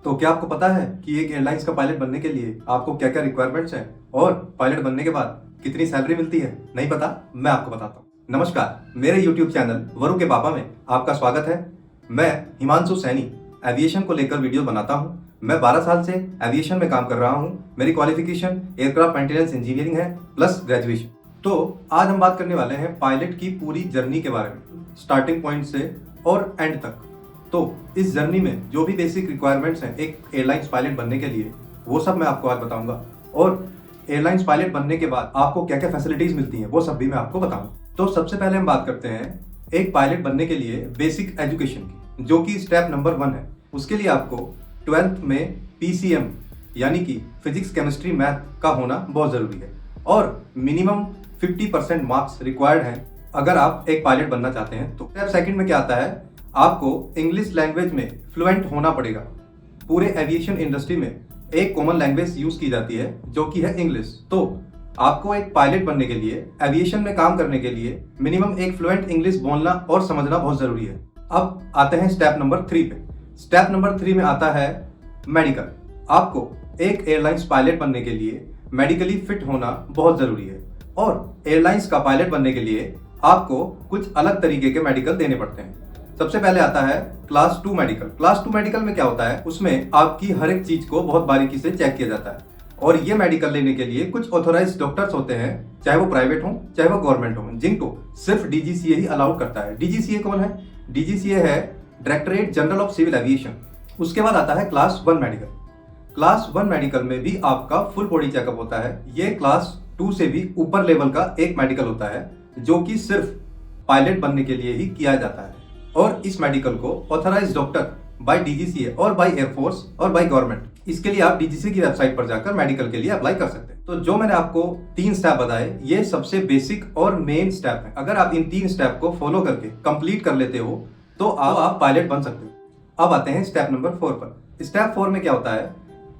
तो क्या आपको पता है कि एक एयरलाइंस का पायलट बनने के लिए आपको क्या क्या रिक्वायरमेंट्स हैं और पायलट बनने के बाद कितनी सैलरी मिलती है? नहीं पता? मैं आपको बताता हूँ। नमस्कार, मेरे YouTube चैनल वरु के पापा में आपका स्वागत है। मैं हिमांशु सैनी एविएशन को लेकर वीडियो बनाता हूँ। मैं 12 साल से एविएशन में काम कर रहा हूँ। मेरी क्वालिफिकेशन एयरक्राफ्ट मेंटेनेंस इंजीनियरिंग है प्लस ग्रेजुएशन। तो आज हम बात करने वाले हैं पायलट की पूरी जर्नी के बारे में, स्टार्टिंग पॉइंट से और एंड तक। तो इस जर्नी में जो भी बेसिक रिक्वायरमेंट्स हैं एक एयरलाइंस पायलट बनने के लिए, वो सब मैं आपको आज बताऊंगा। और एयरलाइंस पायलट बनने के बाद आपको क्या क्या फैसिलिटीज मिलती हैं वो सब भी मैं आपको बताऊंगा। तो सबसे पहले हम बात करते हैं एक पायलट बनने के लिए बेसिक एजुकेशन की, जो कि स्टेप नंबर 1 है। उसके लिए आपको 12th में PCM यानी कि फिजिक्स केमिस्ट्री मैथ का होना बहुत ज़रूरी है और मिनिमम 50% मार्क्स रिक्वायर्ड हैं अगर आप एक पायलट बनना चाहते हैं। तो स्टेप सेकंड में क्या आता है, आपको इंग्लिश लैंग्वेज में फ्लुएंट होना पड़ेगा। पूरे एविएशन इंडस्ट्री में एक कॉमन लैंग्वेज यूज की जाती है जो कि है इंग्लिश। तो आपको एक पायलट बनने के लिए, एविएशन में काम करने के लिए मिनिमम एक फ्लुएंट इंग्लिश बोलना और समझना बहुत जरूरी है। अब आते हैं स्टेप नंबर 3 पे। स्टेप नंबर 3 में आता है मेडिकल। आपको एक एयरलाइंस पायलट बनने के लिए मेडिकली फिट होना बहुत जरूरी है और एयरलाइंस का पायलट बनने के लिए आपको कुछ अलग तरीके के मेडिकल देने पड़ते हैं। सबसे पहले आता है क्लास 2 मेडिकल। क्लास 2 मेडिकल में क्या होता है, उसमें आपकी हर एक चीज को बहुत बारीकी से चेक किया जाता है और ये मेडिकल लेने के लिए कुछ ऑथोराइज्ड डॉक्टर्स होते हैं, चाहे वो प्राइवेट हो चाहे वो गवर्नमेंट हो, जिनको सिर्फ DGCA ही अलाउड करता है। DGCA कौन है? DGCA है directorate general of civil aviation. उसके बाद आता है क्लास 1 मेडिकल। क्लास 1 मेडिकल में भी आपका फुल बॉडी चेकअप होता है। ये क्लास 2 से भी ऊपर लेवल का एक मेडिकल होता है जो कि सिर्फ पायलट बनने के लिए ही किया जाता है और इस मेडिकल को ऑथराइज्ड डॉक्टर बाय DGCA और बाय एयरफोर्स और बाय गवर्नमेंट, इसके लिए आप DGCA की वेबसाइट पर जाकर मेडिकल के लिए अप्लाई कर सकते हैं। तो जो मैंने आपको 3 स्टेप बताए, ये सबसे बेसिक और मेन स्टेप है। अगर आप इन 3 स्टेप को फॉलो करके कंप्लीट कर लेते हो तो आप पायलट बन सकते हो। अब आते हैं स्टेप नंबर 4 पर। स्टेप 4 में क्या होता है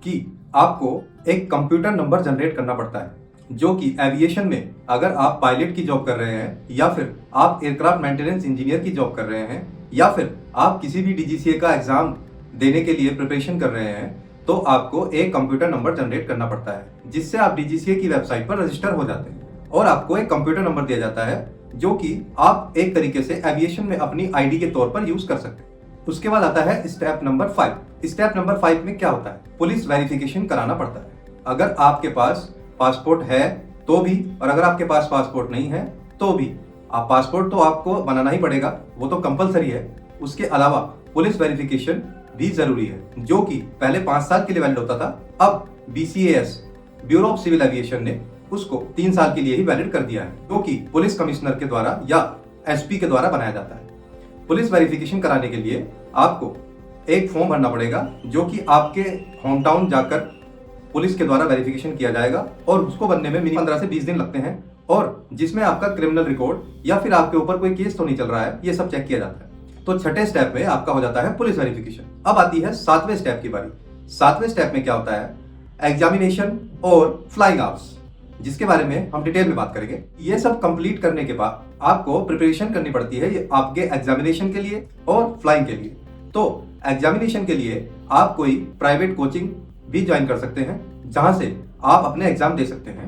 कि आपको एक कंप्यूटर नंबर जनरेट करना पड़ता है, जो कि एविएशन में अगर आप पायलट की जॉब कर रहे हैं या फिर आप एयरक्राफ्ट मेंटेनेंस इंजीनियर की जॉब कर रहे हैं या फिर आप किसी भी DGCA का एग्जाम देने के लिए प्रिपरेशन कर रहे हैं, तो आपको एक कंप्यूटर नंबर जनरेट करना पड़ता है जिससे आप DGCA की वेबसाइट पर रजिस्टर हो जाते हैं और आपको एक कंप्यूटर नंबर दिया जाता है जो कि आप एक तरीके से एविएशन में अपनी ID के तौर पर यूज कर सकते हैं। उसके बाद आता है स्टेप नंबर 5। स्टेप नंबर 5 में क्या होता है, पुलिस वेरिफिकेशन कराना पड़ता है। अगर आपके पास पासपोर्ट है तो भी और अगर आपके पास पासपोर्ट नहीं है तो भी, आप पासपोर्ट तो आपको बनाना ही पड़ेगा, वो तो कंपलसरी है। उसके अलावा पुलिस वेरिफिकेशन भी जरूरी है, जो कि पहले 5 साल के लिए वैलिड होता था। अब BCAS bureau of civil aviation ने उसको 3 साल के लिए ही वैलिड कर दिया है, जो कि पुलिस कमिश्नर के द्वारा या SP के द्वारा बनाया जाता है। पुलिस वेरिफिकेशन कराने के लिए आपको एक फॉर्म भरना पड़ेगा जो कि आपके होम टाउन जाकर पुलिस के द्वारा वेरिफिकेशन किया जाएगा और उसको बनने में मिनिमम 15 से 20 दिन लगते हैं और जिसमें आपका क्रिमिनल रिकॉर्ड या फिर आपके ऊपर कोई केस तो नहीं चल रहा है, ये सब चेक किया जाता है। तो छठे स्टेप में आपका हो जाता है पुलिस वेरिफिकेशन। अब आती है 7वें स्टेप की बारी। 7वें स्टेप में क्या होता है, एग्जामिनेशन और फ्लाइंग आवर्स, जिसके बारे में हम डिटेल में बात करेंगे। ये सब कंप्लीट करने के बाद आपको प्रिपरेशन करनी पड़ती है ये आपके एग्जामिनेशन के लिए और फ्लाइंग के लिए। तो एग्जामिनेशन के लिए आप कोई प्राइवेट कोचिंग भी ज्वाइन कर सकते हैं जहां से आप अपने एग्जाम दे सकते हैं।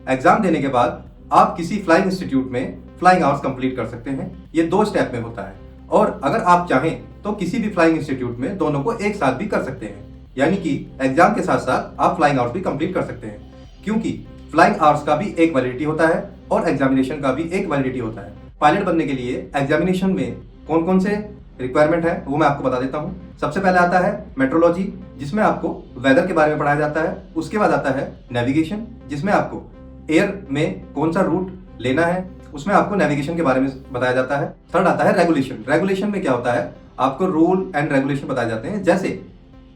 एग्जाम देने के बाद आप किसी फ्लाइंग इंस्टीट्यूट में फ्लाइंग आवर्स कंप्लीट कर सकते हैं। ये 2 स्टेप में होता है और अगर आप चाहें तो किसी भी फ्लाइंग इंस्टीट्यूट में दोनों को एक साथ भी कर सकते हैं, यानी कि एग्जाम के साथ साथ आप फ्लाइंग आवर्स भी कंप्लीट कर सकते हैं, क्योंकि फ्लाइंग आवर्स का भी एक वैलिडिटी होता है और एग्जामिनेशन का भी एक वैलिडिटी होता है। पायलट बनने के लिए एग्जामिनेशन में कौन कौन से रिक्वायरमेंट है वो मैं आपको बता देता हूँ। सबसे पहले आता है मेट्रोलॉजी, जिसमें आपको वेदर के बारे में पढ़ाया जाता है। उसके बाद आता है नेविगेशन, जिसमें आपको एयर में कौन सा रूट लेना है, उसमें आपको नेविगेशन के बारे में बताया जाता है। थर्ड आता है रेगुलेशन। रेगुलेशन में क्या होता है, आपको रूल एंड रेगुलेशन बताए जाते हैं। जैसे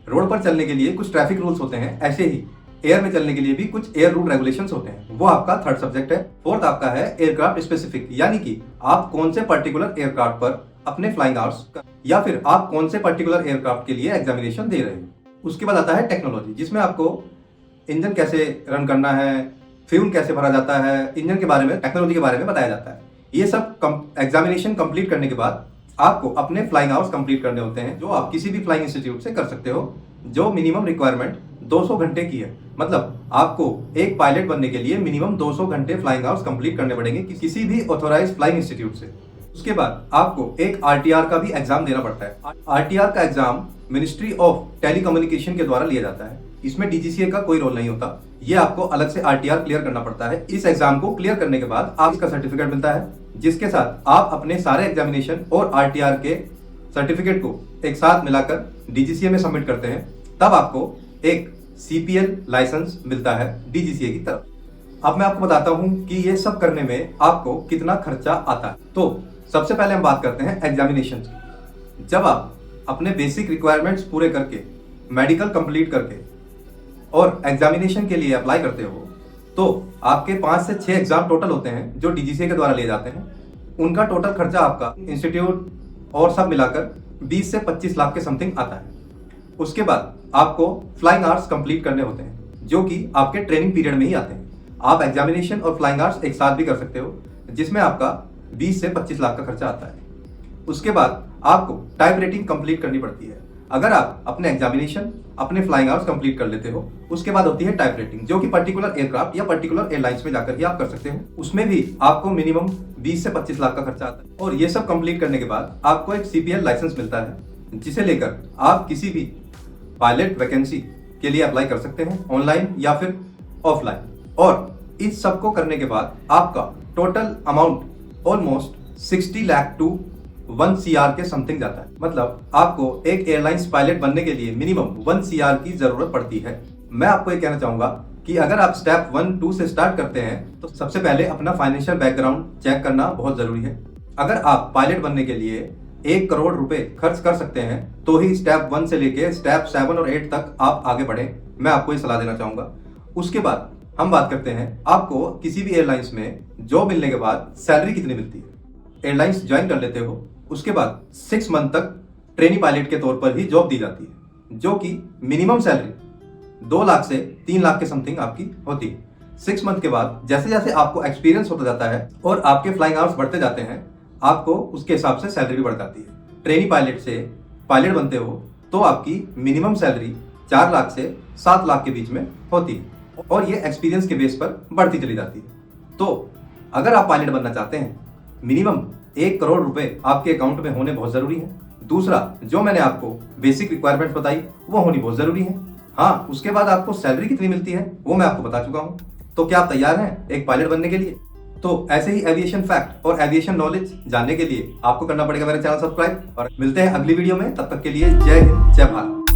रोड पर चलने के लिए कुछ ट्रैफिक रूल्स होते हैं, ऐसे ही एयर में चलने के लिए भी कुछ एयर रूल रेगुलेशंस होते हैं, वो आपका थर्ड सब्जेक्ट है। फोर्थ आपका है एयरक्राफ्ट स्पेसिफिक, यानी कि आप कौन से पर्टिकुलर एयरक्राफ्ट पर अपने फ्लाइंग आवर्स या फिर आप कौन से पर्टिकुलर एयरक्राफ्ट के लिए एग्जामिनेशन दे रहे हैं। उसके बाद आता है टेक्नोलॉजी, जिसमें आपको इंजन कैसे रन करना है, फ्यूल कैसे भरा जाता है, इंजन के बारे में, टेक्नोलॉजी के बारे में बताया जाता है। ये सब एग्जामिनेशन कंप्लीट करने के बाद आपको अपने फ्लाइंग आवर्स कंप्लीट करने होते हैं, जो आप किसी भी फ्लाइंग इंस्टीट्यूट से कर सकते हो। जो मिनिमम रिक्वायरमेंट 200 घंटे की है। मतलब आपको एक पायलट बनने के लिए मिनिमम 200 घंटे फ्लाइंग आवर्स कंप्लीट करने पड़ेंगे किसी भी ऑथोराइज्ड फ्लाइंग इंस्टीट्यूट से। उसके बाद आपको एक आरटीआर का भी एग्जाम देना पड़ता है। आरटीआर का एग्जाम मिनिस्ट्री ऑफ टेलीकम्युनिकेशन के द्वारा लिया जाता है। इसमें डीजीसीए का कोई रोल नहीं होता, ये आपको अलग से आरटीआर क्लियर करना पड़ता है। इस एग्जाम को क्लियर करने के बाद आप इसका सर्टिफिकेट मिलता है, जिसके साथ आप अपने सारे एग्जामिनेशन और आरटीआर के सर्टिफिकेट को एक साथ मिलाकर डीजीसीए में सबमिट करते हैं। तब आपको एक सीपीएल लाइसेंस मिलता है डीजीसीए की तरफ। अब मैं आपको बताता हूं कि ये सब करने में आपको कितना खर्चा आता है। तो सबसे पहले हम बात करते हैं एग्जामिनेशन की। जब आप अपने बेसिक रिक्वायरमेंट्स पूरे करके, मेडिकल कंप्लीट करके और एग्जामिनेशन के लिए अप्लाई करते हो, तो आपके 5 से 6 एग्जाम टोटल होते हैं जो डीजीसीए के द्वारा लिए जाते हैं। उनका टोटल खर्चा आपका इंस्टीट्यूट और सब मिलाकर 20 से 25 लाख के समथिंग आता है। उसके बाद आपको फ्लाइंग आवर्स कंप्लीट करने होते हैं, जो कि आपके ट्रेनिंग पीरियड में ही आते हैं। आप एग्जामिनेशन और फ्लाइंग आवर्स एक साथ भी कर सकते हो, जिसमें आपका 20 से 25 लाख का खर्चा आता है। उसके बाद आपको टाइप रेटिंग कंप्लीट करनी पड़ती है। अगर आप अपने एग्जामिनेशन, अपने फ्लाइंग आवर्स कंप्लीट कर लेते हो, उसके बाद होती है टाइप रेटिंग, जो कि पर्टिकुलर एयरक्राफ्ट या पर्टिकुलर एयरलाइंस में जाकर ही आप कर सकते हो। उसमें भी आपको मिनिमम 20 से 25 लाख का खर्चा आता है। और ये सब कंप्लीट करने के बाद आपको एक सीपीएल लाइसेंस मिलता है, जिसे लेकर आप किसी भी पायलट वैकेंसी के लिए अप्लाई कर सकते हैं, ऑनलाइन या फिर ऑफलाइन। और इस सब को करने के बाद आपका total amount almost 60 lakh to 1 CR के समथिंग जाता है। मतलब आपको एक एयरलाइंस पायलट बनने के लिए मिनिमम 1 CR की जरूरत पड़ती है। मैं आपको ये कहना चाहूंगा कि अगर आप स्टेप 1-2 से स्टार्ट करते हैं, तो सबसे पहले अपना फाइनेंशियल बैकग्राउंड चेक करना बहुत जरूरी है। अगर आप पायलट बनने के लिए 1 करोड़ रुपए खर्च कर सकते हैं, तो ही स्टेप 1 से लेके स्टेप 7 और 8 तक आप आगे बढ़े। मैं आपको ये सलाह देना चाहूंगा। उसके बाद हम बात करते हैं आपको किसी भी एयरलाइंस में जॉब मिलने के बाद सैलरी कितनी मिलती है। एयरलाइंस ज्वाइन कर लेते हो, उसके बाद 6 मंथ तक ट्रेनी पायलट के तौर पर ही जॉब दी जाती है, जो कि मिनिमम सैलरी 2 लाख से 3 लाख के समथिंग आपकी होती है। 6 मंथ के बाद जैसे जैसे आपको एक्सपीरियंस होता जाता है और आपके फ्लाइंग आवर्स बढ़ते जाते हैं, आपको उसके हिसाब से सैलरी भी बढ़ जाती है। ट्रेनी पायलट से पायलट बनते हो तो आपकी मिनिमम सैलरी 4 लाख से 7 लाख के बीच में होती है, और ये एक्सपीरियंस के बेस पर बढ़ती चली जाती है। तो अगर आप पायलट बनना चाहते हैं, मिनिमम 1 करोड़ रुपए आपके अकाउंट में होने बहुत जरूरी है। दूसरा, जो मैंने आपको बेसिक रिक्वायरमेंट्स बताई वो होनी बहुत जरूरी है। हाँ, उसके बाद आपको सैलरी कितनी मिलती है वो मैं आपको बता चुका हूँ। तो क्या आप तैयार हैं एक पायलट बनने के लिए? तो ऐसे ही एविएशन फैक्ट और एविएशन नॉलेज जानने के लिए आपको करना पड़ेगा मेरा चैनल सब्सक्राइब। और मिलते हैं अगली वीडियो में, तब तक के लिए जय हिंद, जय भारत।